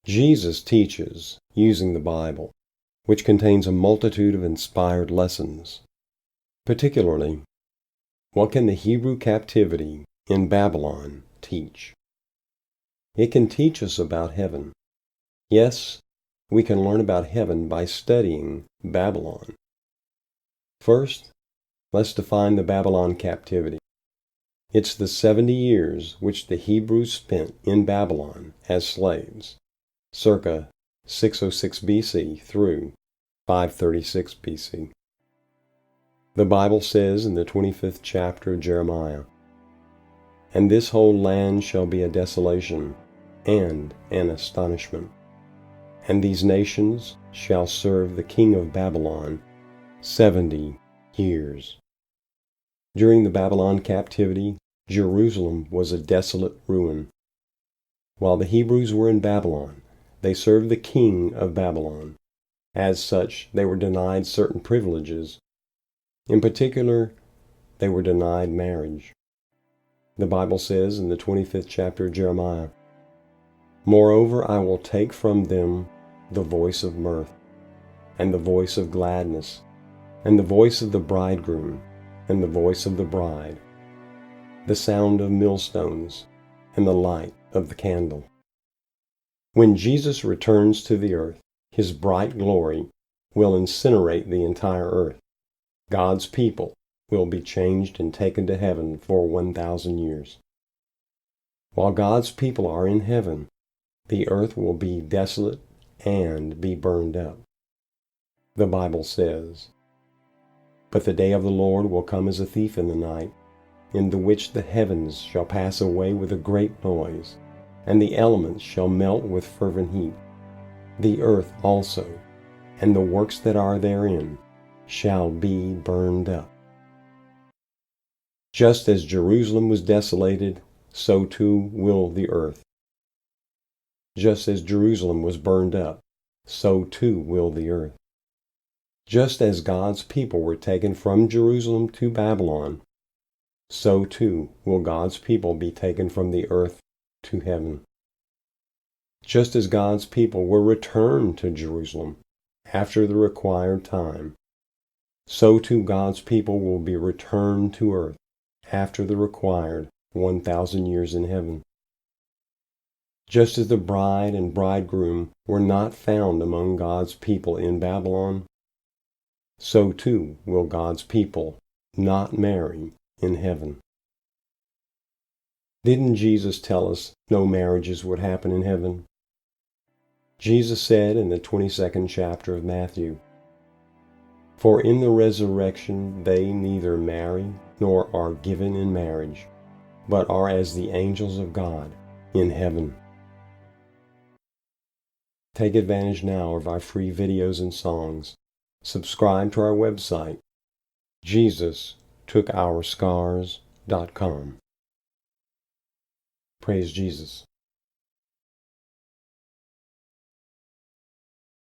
Jesus teaches using the Bible, which contains a multitude of inspired lessons. Particularly, what can the Hebrew captivity in Babylon teach? It can teach us about heaven. Yes, we can learn about heaven by studying Babylon. First, let's define the Babylon captivity. It's the 70 years which the Hebrews spent in Babylon as slaves, circa 606 BC through 536 BC. The Bible says in the 25th chapter of Jeremiah, "And this whole land shall be a desolation and an astonishment, and these nations shall serve the king of Babylon 70 years." During the Babylon captivity, Jerusalem was a desolate ruin. While the Hebrews were in Babylon, they served the king of Babylon. As such, they were denied certain privileges. In particular, they were denied marriage. The Bible says in the 25th chapter of Jeremiah, "Moreover, I will take from them the voice of mirth, and the voice of gladness, and the voice of the bridegroom, and the voice of the bride, the sound of millstones, and the light of the candle." When Jesus returns to the earth, his bright glory will incinerate the entire earth. God's people will be changed and taken to heaven for 1,000 years. While God's people are in heaven, the earth will be desolate and be burned up. The Bible says, "But the day of the Lord will come as a thief in the night, in the which the heavens shall pass away with a great noise, and the elements shall melt with fervent heat. The earth also, and the works that are therein, shall be burned up." Just as Jerusalem was desolated, so too will the earth. Just as Jerusalem was burned up, so too will the earth. Just as God's people were taken from Jerusalem to Babylon, so too will God's people be taken from the earth to heaven. Just as God's people were returned to Jerusalem after the required time, so too God's people will be returned to earth after the required 1,000 years in heaven. Just as the bride and bridegroom were not found among God's people in Babylon, so too will God's people not marry in heaven. Didn't Jesus tell us no marriages would happen in heaven? Jesus said in the 22nd chapter of Matthew, "For in the resurrection they neither marry nor are given in marriage, but are as the angels of God in heaven." Take advantage now of our free videos and songs. Subscribe to our website, JesusTookOurScars.com. Praise Jesus.